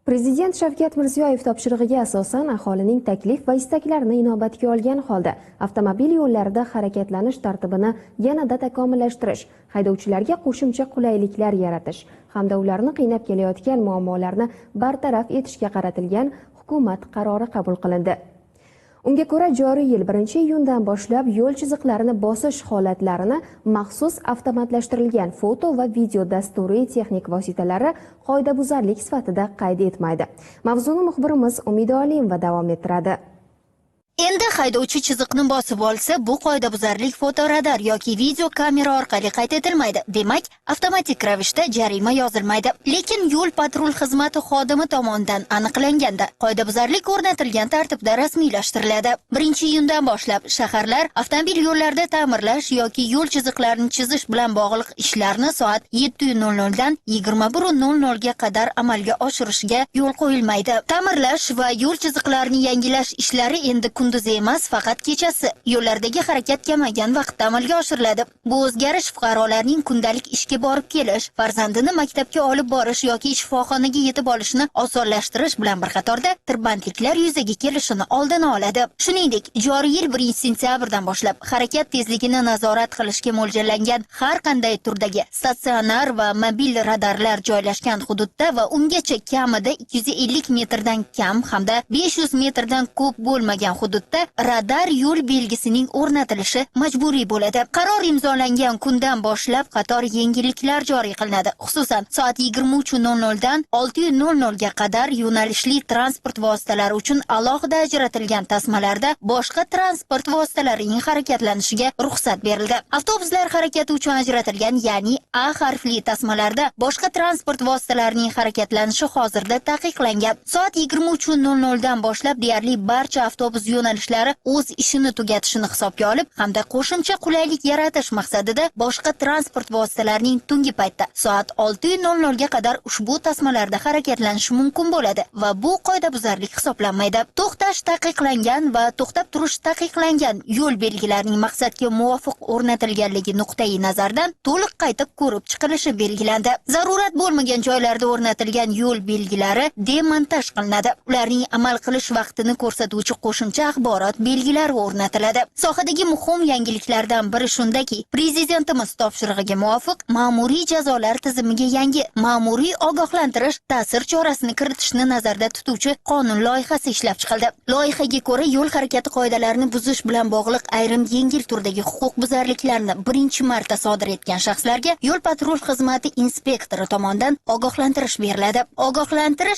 Prezident Shavkat Mirziyoyev topshirig'iga asosan aholining taklif va istaklarini inobatga olgan holda avtomobil yo'llarida harakatlanish tartibini yanada takomillashtirish, haydovchilarga qo'shimcha qulayliklar yaratish hamda ularni qiynab kelayotgan muammolarni bartaraf etishga qaratilgan hukumat qarori qabul qilindi. Unga ko'ra, joriy yil 1-iyundan boshlab yo'l chiziqlarini bosish holatlarini maxsus avtomatlashtirilgan foto va video dasturiy texnik vositalari qoidabuzarlik sifatida qayd etmaydi. Mavzuni muxbirimiz Umida Olimova davom ettiradi. Endi haydovchi chiziqni bosib olsa, bu qoidabuzarlik fotoradar yoki video kamera orqali qayd etilmaydi. Demak, avtomatik ravishda jarima yozilmaydi. Lekin yo'l patrul xizmati xodimi tomonidan aniqlanganda, qoidabuzarlik o'rnatilgan tartibda rasmiylashtiriladi. 1-iyundan boshlab shaharlar avtomobil yo'llarida ta'mirlash yoki yo'l chiziqlarini chizish bilan bog'liq ishlarni soat 7:00 dan 21:00 ga qadar amalga oshirishiga yo'l qo'yilmaydi. Ta'mirlash va yo'l chiziqlarini yangilash ishlari endi kunduz emas, faqat kechasi yo'llardagi harakat kamagan vaqtda amalga oshiriladi. Bu o'zgarish fuqarolarning kundalik ishga borib kelish, farzandini maktabga olib borish yoki shifoxonaga yetib olishni osonlashtirish bilan bir qatorda tirbandliklar yuzaga kelishini oldini oladi. Shuningdek, joriy yil 1-sentyabrdan boshlab harakat tezligini nazorat qilishga mo'ljallangan har qanday turdagi statsionar va mobil radarlar joylashgan hududda va ungacha kamida 250 metrdan kam hamda 500 metrdan ko'p bo'lmagan hududda radar yo'l belgisining o'rnatilishi majburiy bo'ladi. Qaror imzolangan kundan boshlab qator yengilliklar joriy qilinadi. Xususan, soat 23:00 dan 6:00 ga qadar yo'nalishli transport vositalari uchun alohida ajratilgan tasmalarda boshqa transport vositalarining harakatlanishiga ruxsat berildi. Avtobuslar harakati uchun ajratilgan, ya'ni A harfli tasmalarda boshqa transport vositalarining harakatlanishi hozirda taqiqlangan. Soat 23:00 dan boshlab deyarli barcha avtobus yo'nalishlari o'z ishini tugatishini hisobga olib hamda qo'shimcha qulaylik yaratish maqsadida boshqa transport vositalarining tungi paytda soat 6:00 ga qadar ushbu tasmalarda harakatlanishi mumkin bo'ladi va bu qoidabuzarlik hisoblanmaydi. To'xtash taqiqlangan va to'xtab turish taqiqlangan yo'l belgilarining maqsadga muvofiq o'rnatilganligi nuqtai nazardan to'liq qaytib ko'rib chiqilishi belgilandi. Zarurat bo'lmagan joylarda o'rnatilgan yo'l belgilari demontaj qilinadi. Ularning amal qilish vaqtini ko'rsatuvchi qo'shimcha axborot belgilari o'rnatiladi. Sohadagi muhim yangiliklardan biri shundaki, prezidentimiz topshirig'iga muvofiq ma'muriy jazolar tizimiga yangi ma'muriy ogohlantirish ta'sir chorasini kiritishni nazarda tutuvchi qonun loyihasi ishlab chiqildi. Loyihaga ko'ra, yo'l harakati qoidalarini buzish bilan bog'liq ayrim yengil turdagi huquqbuzarliklarni birinchi marta sodir etgan shaxslarga yo'l patrul xizmati inspektori tomonidan ogohlantirish beriladi. Ogohlantirish